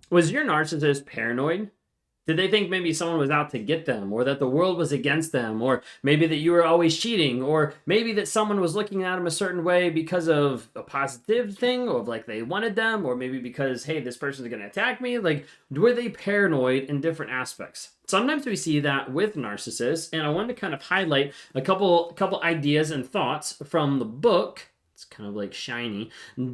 Was your narcissist paranoid? Did they think maybe someone was out to get them, or that the world was against them, or maybe that you were always cheating, or maybe that someone was looking at them a certain way because of a positive thing, or like they wanted them, or maybe because, hey, this person's going to attack me? Like, were they paranoid in different aspects? Sometimes we see that with narcissists, and I wanted to kind of highlight a couple ideas and thoughts from the book. It's kind of like shiny.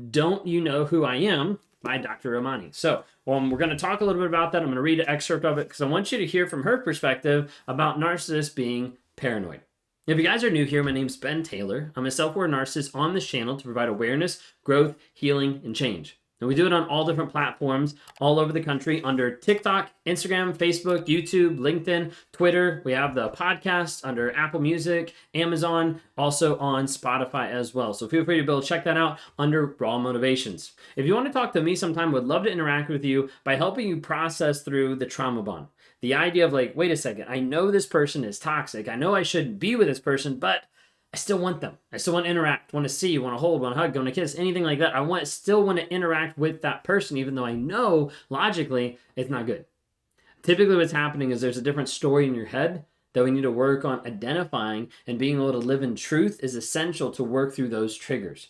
Don't You Know Who I Am by Dr. Ramani. So, we're going to talk a little bit about that. I'm going to read an excerpt of it because I want you to hear from her perspective about narcissists being paranoid. If you guys are new here, my name's Ben Taylor. I'm a self-aware narcissist on this channel to provide awareness, growth, healing, and change. And we do it on all different platforms all over the country under TikTok, Instagram, Facebook, YouTube, LinkedIn, Twitter. We have the podcast under Apple Music, Amazon, also on Spotify as well. So feel free to be able to check that out under Raw Motivations. If you want to talk to me sometime, would love to interact with you by helping you process through the trauma bond. The idea of like, wait a second, I know this person is toxic. I know I shouldn't be with this person, but I still want them. I still want to interact, want to see, want to hold, want to hug, want to kiss, anything like that. Still want to interact with that person, even though I know logically it's not good. Typically what's happening is there's a different story in your head that we need to work on identifying, and being able to live in truth is essential to work through those triggers.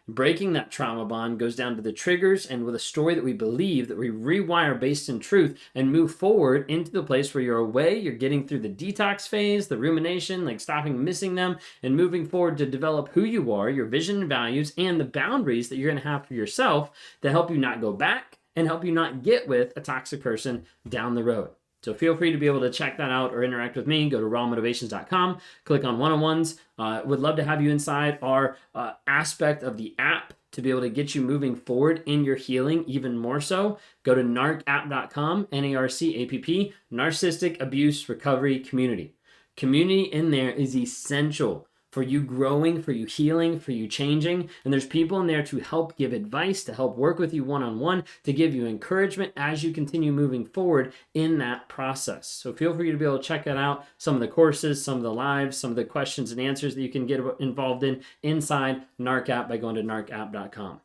Breaking that trauma bond goes down to the triggers and with a story that we believe, that we rewire based in truth and move forward into the place where you're away, you're getting through the detox phase, the rumination, like stopping missing them, and moving forward to develop who you are, your vision and values, and the boundaries that you're going to have for yourself to help you not go back and help you not get with a toxic person down the road. So feel free to be able to check that out or interact with me. Go to rawmotivations.com, click on one-on-ones. Would love to have you inside our aspect of the app to be able to get you moving forward in your healing even more so. Go to narcapp.com, NARCAPP, Narcissistic Abuse Recovery Community. Community in there is essential for you growing, for you healing, for you changing. And there's people in there to help give advice, to help work with you one-on-one, to give you encouragement as you continue moving forward in that process. So feel free to be able to check that out. Some of the courses, some of the lives, some of the questions and answers that you can get involved in inside NARC by going to narcapp.com.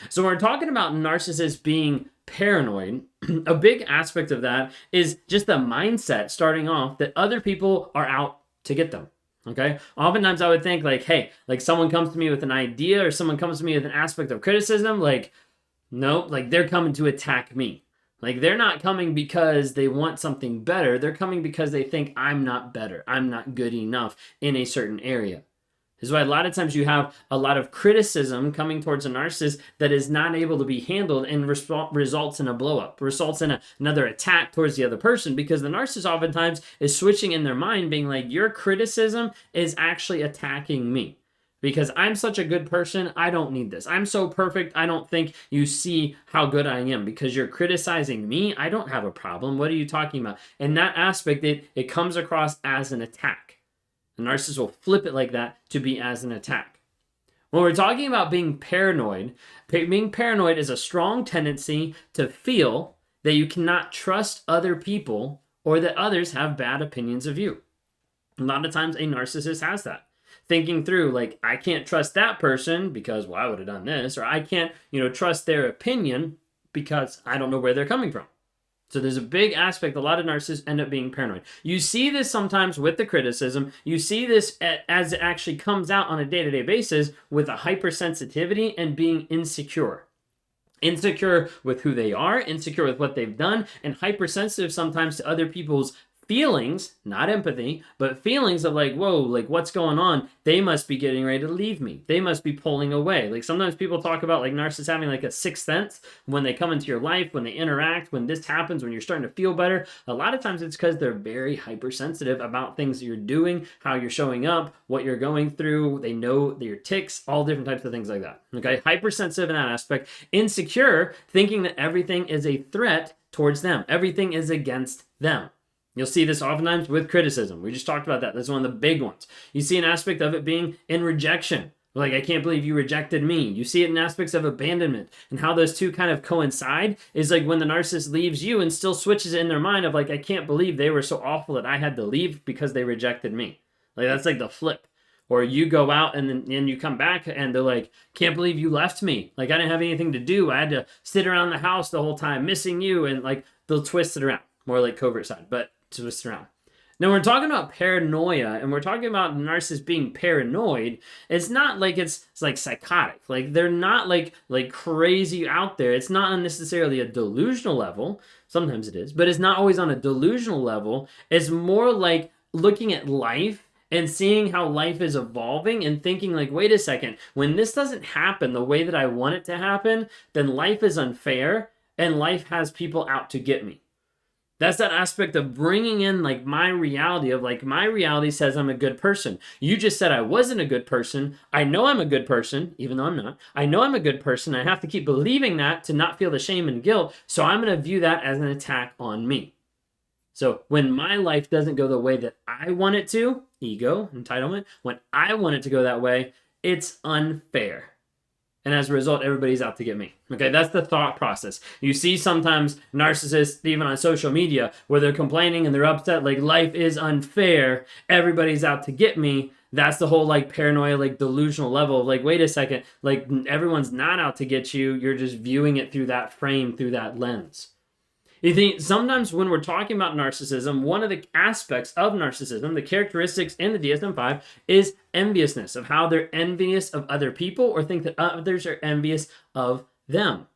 So when we're talking about narcissists being paranoid, a big aspect of that is just the mindset starting off that other people are out to get them. Okay. Oftentimes I would think like, hey, like someone comes to me with an idea or someone comes to me with an aspect of criticism. Like, nope, like they're coming to attack me. Like they're not coming because they want something better. They're coming because they think I'm not better. I'm not good enough in a certain area. This is why a lot of times you have a lot of criticism coming towards a narcissist that is not able to be handled and results in a blow up, results in another attack towards the other person, because the narcissist oftentimes is switching in their mind being like, your criticism is actually attacking me because I'm such a good person. I don't need this. I'm so perfect. I don't think you see how good I am because you're criticizing me. I don't have a problem. What are you talking about? In that aspect, it comes across as an attack. The narcissist will flip it like that to be as an attack. When we're talking about being paranoid is a strong tendency to feel that you cannot trust other people or that others have bad opinions of you. A lot of times a narcissist has that. Thinking through like, I can't trust that person because, well, I would have done this, or I can't, trust their opinion because I don't know where they're coming from. So there's a big aspect. A lot of narcissists end up being paranoid. You see this sometimes with the criticism. You see this as it actually comes out on a day-to-day basis with a hypersensitivity and being insecure. Insecure with who they are, insecure with what they've done, and hypersensitive sometimes to other people's feelings, not empathy, but feelings of like, whoa, like what's going on? They must be getting ready to leave me. They must be pulling away. Like sometimes people talk about like narcissists having like a sixth sense when they come into your life, when they interact, when this happens, when you're starting to feel better. A lot of times it's because they're very hypersensitive about things that you're doing, how you're showing up, what you're going through. They know your tics, all different types of things like that. Okay, hypersensitive in that aspect. Insecure, thinking that everything is a threat towards them. Everything is against them. You'll see this oftentimes with criticism. We just talked about that. That's one of the big ones. You see an aspect of it being in rejection. Like, I can't believe you rejected me. You see it in aspects of abandonment, and how those two kind of coincide is like when the narcissist leaves you and still switches it in their mind of like, I can't believe they were so awful that I had to leave because they rejected me. Like, that's like the flip. Or you go out and you come back and they're like, can't believe you left me. Like, I didn't have anything to do. I had to sit around the house the whole time, missing you. And like, they'll twist it around. More like covert side, but twist it around. Now, we're talking about paranoia, and we're talking about narcissists being paranoid. It's not like it's like psychotic. Like, they're not like crazy out there. It's not necessarily a delusional level. Sometimes it is, but it's not always on a delusional level. It's more like looking at life and seeing how life is evolving and thinking like, wait a second, when this doesn't happen the way that I want it to happen, then life is unfair and life has people out to get me. That's that aspect of bringing in like my reality of like, my reality says I'm a good person. You just said I wasn't a good person. I know I'm a good person, even though I'm not. I know I'm a good person. I have to keep believing that to not feel the shame and guilt. So I'm going to view that as an attack on me. So when my life doesn't go the way that I want it to, ego, entitlement, when I want it to go that way, it's unfair. And as a result, everybody's out to get me. Okay, that's the thought process. You see sometimes narcissists, even on social media, where they're complaining and they're upset, like life is unfair, everybody's out to get me. That's the whole like paranoia, like delusional level of like, wait a second, like everyone's not out to get you. You're just viewing it through that frame, through that lens. You think sometimes when we're talking about narcissism, one of the aspects of narcissism, the characteristics in the DSM-5 is enviousness, of how they're envious of other people or think that others are envious of them.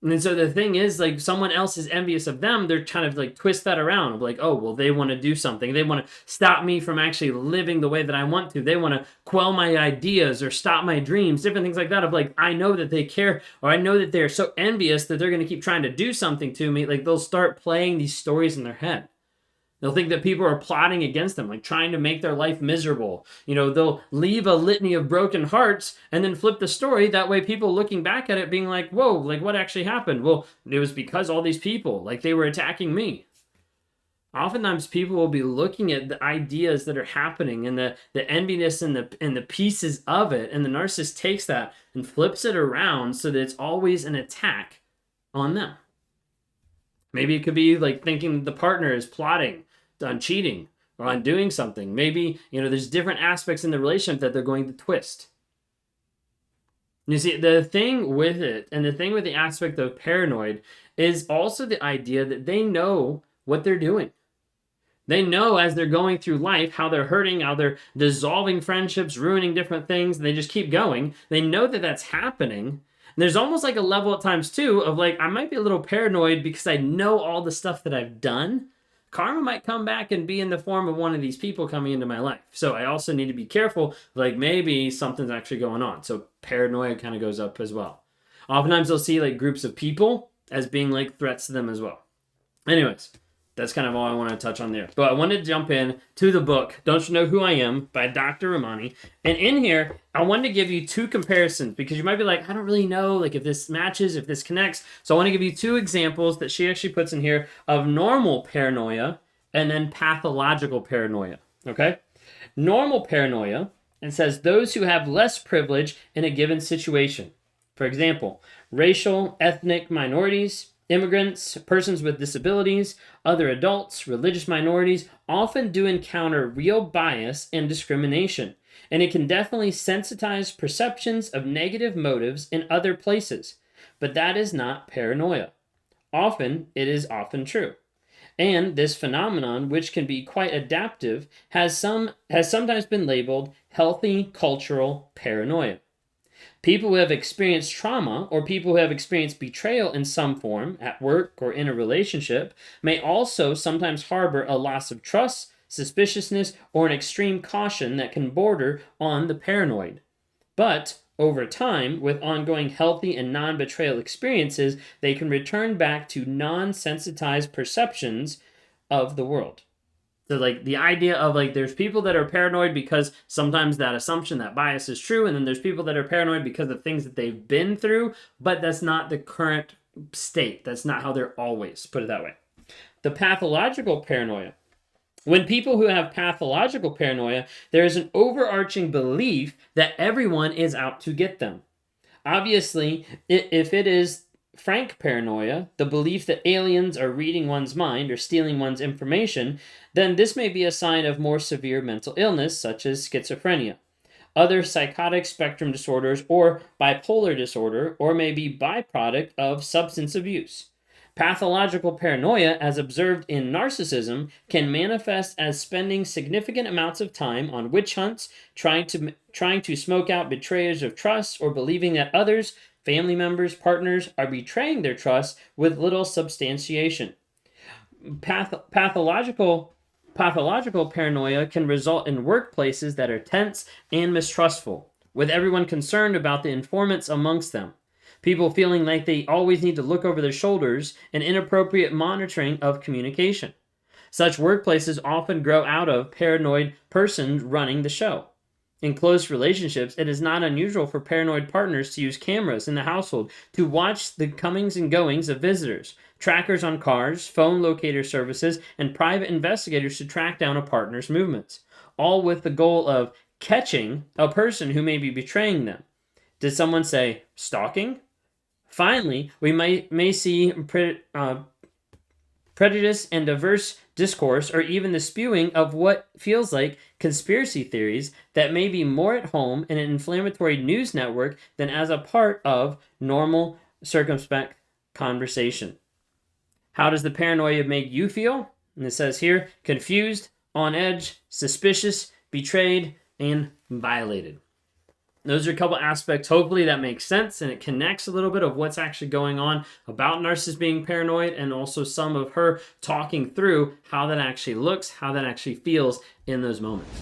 And so the thing is, like, someone else is envious of them, they're trying to like twist that around of like, oh, well, they want to do something. They want to stop me from actually living the way that I want to. They want to quell my ideas or stop my dreams, different things like that of like, I know that they care, or I know that they're so envious that they're going to keep trying to do something to me. Like, they'll start playing these stories in their head. They'll think that people are plotting against them, like trying to make their life miserable. You know, they'll leave a litany of broken hearts and then flip the story. That way people looking back at it being like, whoa, like what actually happened? Well, it was because all these people, like they were attacking me. Oftentimes people will be looking at the ideas that are happening and the enviness and the pieces of it. And the narcissist takes that and flips it around so that it's always an attack on them. Maybe it could be like thinking the partner is plotting on cheating or on doing something. Maybe, you know, there's different aspects in the relationship that they're going to twist. You see, the thing with it, and the thing with the aspect of paranoid, is also the idea that they know what they're doing. They know as they're going through life how they're hurting, how they're dissolving friendships, ruining different things, and they just keep going. They know that that's happening. And there's almost like a level at times too of like, I might be a little paranoid because I know all the stuff that I've done. Karma might come back and be in the form of one of these people coming into my life. So I also need to be careful, like maybe something's actually going on. So paranoia kind of goes up as well. Oftentimes they'll see like groups of people as being like threats to them as well. Anyways, that's kind of all I want to touch on there. But I wanted to jump in to the book, Don't You Know Who I Am by Dr. Ramani. And in here, I wanted to give you two comparisons because you might be like, I don't really know like if this matches, if this connects. So I want to give you two examples that she actually puts in here of normal paranoia and then pathological paranoia. Okay? Normal paranoia, it says those who have less privilege in a given situation. For example, racial, ethnic minorities, immigrants, persons with disabilities, other adults, religious minorities often do encounter real bias and discrimination, and it can definitely sensitize perceptions of negative motives in other places. But that is not paranoia. Often, it is often true. And this phenomenon, which can be quite adaptive, has sometimes been labeled healthy cultural paranoia. People who have experienced trauma or people who have experienced betrayal in some form, at work or in a relationship, may also sometimes harbor a loss of trust, suspiciousness, or an extreme caution that can border on the paranoid. But over time, with ongoing healthy and non-betrayal experiences, they can return back to non-sensitized perceptions of the world. So like the idea of like there's people that are paranoid because sometimes that assumption, that bias is true, and then there's people that are paranoid because of things that they've been through, but that's not the current state. That's not how they're always, put it that way. The pathological paranoia. When people who have pathological paranoia, there is an overarching belief that everyone is out to get them. Obviously, if it is frank paranoia, the belief that aliens are reading one's mind or stealing one's information, then this may be a sign of more severe mental illness, such as schizophrenia, other psychotic spectrum disorders, or bipolar disorder, or may be byproduct of substance abuse. Pathological paranoia, as observed in narcissism, can manifest as spending significant amounts of time on witch hunts, trying to smoke out betrayers of trust, or believing that others, family members, partners, are betraying their trust with little substantiation. Pathological paranoia can result in workplaces that are tense and mistrustful, with everyone concerned about the informants amongst them. People feeling like they always need to look over their shoulders, and inappropriate monitoring of communication. Such workplaces often grow out of paranoid persons running the show. In close relationships, it is not unusual for paranoid partners to use cameras in the household to watch the comings and goings of visitors, trackers on cars, phone locator services, and private investigators to track down a partner's movements, all with the goal of catching a person who may be betraying them. Did someone say stalking? Finally, we may see prejudice and diverse discourse, or even the spewing of what feels like conspiracy theories that may be more at home in an inflammatory news network than as a part of normal, circumspect conversation. How does the paranoia make you feel? And it says here, confused, on edge, suspicious, betrayed, and violated. Those are a couple aspects. Hopefully that makes sense and it connects a little bit of what's actually going on about Narcissus being paranoid, and also some of her talking through how that actually looks, how that actually feels in those moments.